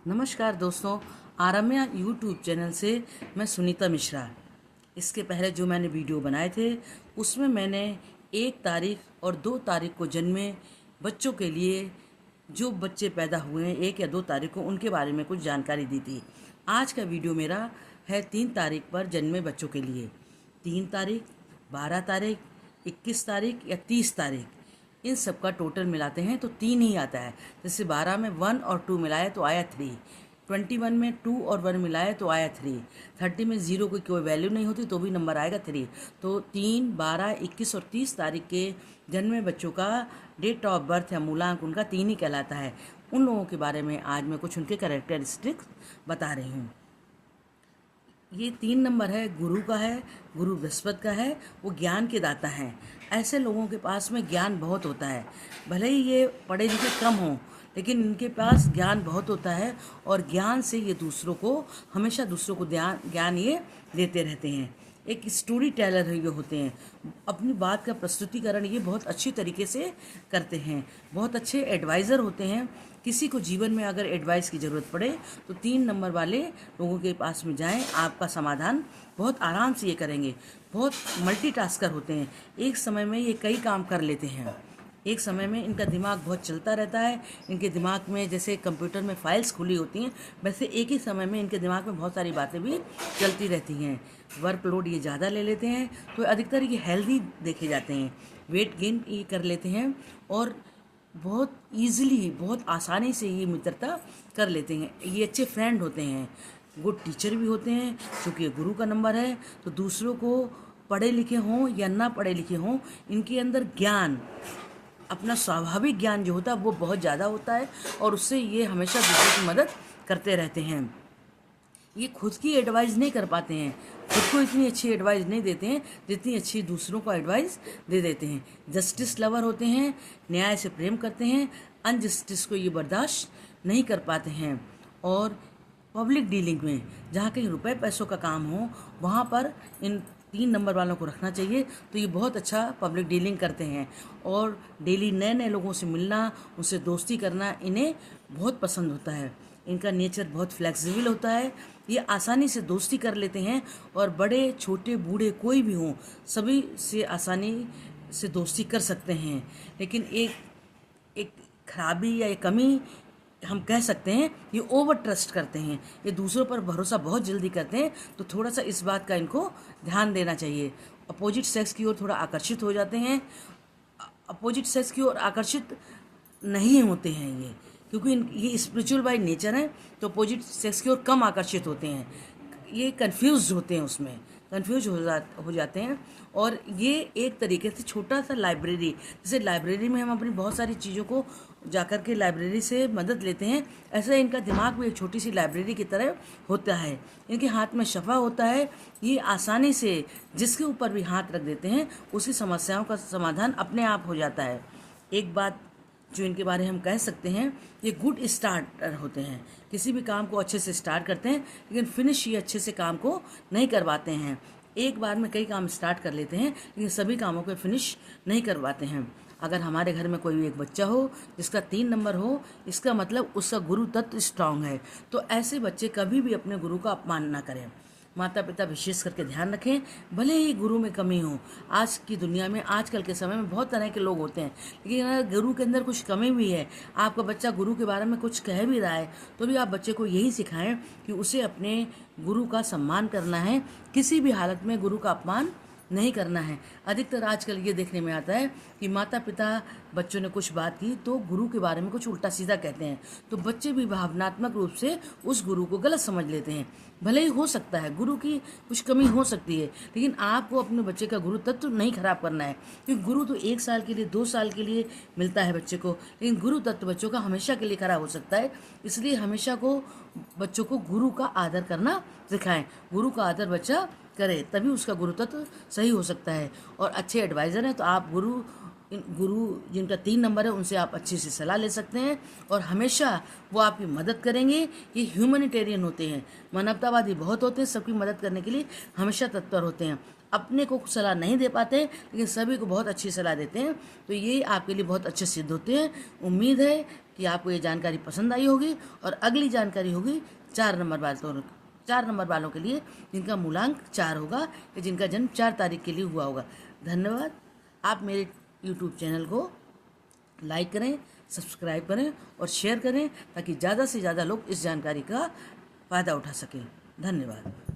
नमस्कार दोस्तों, आरम्या YouTube channel से मैं सुनीता मिश्रा। इसके पहले जो मैंने वीडियो बनाए थे उसमें मैंने 1 तारीख और 2 तारीख को जन्मे बच्चों के लिए, जो बच्चे पैदा हुए हैं 1 या 2 तारीख को, उनके बारे में कुछ जानकारी दी थी। आज का वीडियो मेरा है 3 तारीख पर जन्मे बच्चों के लिए। 3 तारीख, 12 तारीख, 21 तारीख या 30 तारीख, इन सब का टोटल मिलाते हैं तो 3 ही आता है। जैसे 12 में 1 और 2 मिलाए तो आया 3, 21 में 2 और 1 मिलाए तो आया 3, 30 में 0 की कोई वैल्यू नहीं होती तो भी नंबर आएगा 3। तो 3, 12, 21 और 30 तारीख के जन्मे बच्चों का डेट ऑफ बर्थ या मूलांक उनका 3 ही कहलाता है। उन लोगों के बारे में आज मैं कुछ उनके कैरेक्टरिस्टिक्स बता रही हूँ। ये 3 नंबर है, गुरु का है, गुरु बृहस्पति का है, वो ज्ञान के दाता हैं। ऐसे लोगों के पास में ज्ञान बहुत होता है, भले ही ये पढ़े लिखे कम हों, लेकिन इनके पास ज्ञान बहुत होता है और ज्ञान से ये दूसरों को, हमेशा दूसरों को ज्ञान ये देते रहते हैं। एक स्टोरी टेलर ये होते हैं, अपनी बात का प्रस्तुतिकरण ये बहुत अच्छी तरीके से करते हैं, बहुत अच्छे एडवाइज़र होते हैं। किसी को जीवन में अगर एडवाइस की ज़रूरत पड़े तो 3 नंबर वाले लोगों के पास में जाएं, आपका समाधान बहुत आराम से ये करेंगे। बहुत मल्टीटास्कर होते हैं, एक समय में ये कई काम कर लेते हैं। एक समय में इनका दिमाग बहुत चलता रहता है। इनके दिमाग में जैसे कंप्यूटर में फाइल्स खुली होती हैं, वैसे एक ही समय में इनके दिमाग में बहुत सारी बातें भी चलती रहती हैं। वर्कलोड ये ज़्यादा ले लेते हैं तो अधिकतर ये हेल्दी देखे जाते हैं। वेट गेन ये कर लेते हैं और बहुत ईजिली, बहुत आसानी से ये मित्रता कर लेते हैं। ये अच्छे फ्रेंड होते हैं, गुड टीचर भी होते हैं। क्योंकि ये गुरु का नंबर है तो दूसरों को, पढ़े लिखे हों या ना पढ़े लिखे हों, इनके अंदर ज्ञान, अपना स्वाभाविक ज्ञान जो होता है वो बहुत ज़्यादा होता है और उससे ये हमेशा दूसरों की मदद करते रहते हैं। ये खुद की एडवाइस नहीं कर पाते हैं, खुद को इतनी अच्छी एडवाइस नहीं देते हैं जितनी अच्छी दूसरों को एडवाइस दे देते हैं। जस्टिस लवर होते हैं, न्याय से प्रेम करते हैं, अनजस्टिस को ये बर्दाश्त नहीं कर पाते हैं। और पब्लिक डीलिंग में जहाँ कहीं रुपए पैसों का काम हो, वहाँ पर इन 3 नंबर वालों को रखना चाहिए। तो ये बहुत अच्छा पब्लिक डीलिंग करते हैं और डेली नए नए लोगों से मिलना, उनसे दोस्ती करना इन्हें बहुत पसंद होता है। इनका नेचर बहुत फ्लेक्सिबल होता है, ये आसानी से दोस्ती कर लेते हैं और बड़े छोटे बूढ़े कोई भी हों, सभी से आसानी से दोस्ती कर सकते हैं। लेकिन एक खराबी या एक कमी हम कह सकते हैं, ये ओवर ट्रस्ट करते हैं, ये दूसरों पर भरोसा बहुत जल्दी करते हैं। तो थोड़ा सा इस बात का इनको ध्यान देना चाहिए। अपोजिट सेक्स की ओर थोड़ा आकर्षित हो जाते हैं, अपोजिट सेक्स की ओर आकर्षित नहीं होते हैं ये, क्योंकि ये स्पिरिचुअल बाय नेचर है तो अपोजिट सेक्स की ओर कम आकर्षित होते हैं। ये कंफ्यूज होते हैं, उसमें कंफ्यूज हो जाते हैं। और ये एक तरीके से छोटा सा लाइब्रेरी, जैसे लाइब्रेरी में हम अपनी बहुत सारी चीज़ों को जाकर के लाइब्रेरी से मदद लेते हैं, ऐसा इनका दिमाग भी एक छोटी सी लाइब्रेरी की तरह होता है। इनके हाथ में शफा होता है, ये आसानी से जिसके ऊपर भी हाथ रख देते हैं उसकी समस्याओं का समाधान अपने आप हो जाता है। एक बात जो इनके बारे में हम कह सकते हैं, ये गुड स्टार्टर होते हैं, किसी भी काम को अच्छे से स्टार्ट करते हैं लेकिन फिनिश ये अच्छे से काम को नहीं करवाते हैं। एक बार में कई काम स्टार्ट कर लेते हैं लेकिन सभी कामों को फिनिश नहीं करवाते हैं। अगर हमारे घर में कोई भी एक बच्चा हो जिसका 3 नंबर हो, इसका मतलब उसका गुरु तत्व स्ट्रांग है। तो ऐसे बच्चे कभी भी अपने गुरु का अपमान ना करें। माता पिता विशेष करके ध्यान रखें, भले ही गुरु में कमी हो। आज की दुनिया में, आजकल के समय में बहुत तरह के लोग होते हैं, लेकिन अगर गुरु के अंदर कुछ कमी भी है, आपका बच्चा गुरु के बारे में कुछ कह भी रहा है, तो भी आप बच्चे को यही सिखाएं कि उसे अपने गुरु का सम्मान करना है, किसी भी हालत में गुरु का अपमान नहीं करना है। अधिकतर आजकल ये देखने में आता है कि माता पिता, बच्चों ने कुछ बात की तो गुरु के बारे में कुछ उल्टा सीधा कहते हैं, तो बच्चे भी भावनात्मक रूप से उस गुरु को गलत समझ लेते हैं। भले ही हो सकता है गुरु की कुछ कमी हो सकती है, लेकिन आपको अपने बच्चे का गुरु तत्व नहीं खराब करना है, क्योंकि गुरु तो 1 साल के लिए, 2 साल के लिए मिलता है बच्चे को, लेकिन गुरु तत्व बच्चों का हमेशा के लिए खराब हो सकता है। इसलिए हमेशा को बच्चों को गुरु का आदर करना सिखाएं। गुरु का आदर बच्चा करे तभी उसका गुरु तत्व सही हो सकता है। और अच्छे एडवाइज़र हैं तो आप गुरु जिनका 3 नंबर है उनसे आप अच्छी सी सलाह ले सकते हैं और हमेशा वो आपकी मदद करेंगे। ये ह्यूमैनिटेरियन होते हैं, मानवतावादी बहुत होते हैं, सबकी मदद करने के लिए हमेशा तत्पर होते हैं। अपने को सलाह नहीं दे पाते, लेकिन सभी को बहुत अच्छी सलाह देते हैं। तो ये आपके लिए बहुत अच्छे सिद्ध होते हैं। उम्मीद है कि आपको ये जानकारी पसंद आई होगी। और अगली जानकारी होगी 4 नंबर वालों के लिए, जिनका मूलांक 4 होगा या जिनका जन्म 4 तारीख के लिए हुआ होगा। धन्यवाद। आप मेरे YouTube चैनल को लाइक करें, सब्सक्राइब करें और शेयर करें, ताकि ज़्यादा से ज़्यादा लोग इस जानकारी का फ़ायदा उठा सकें। धन्यवाद।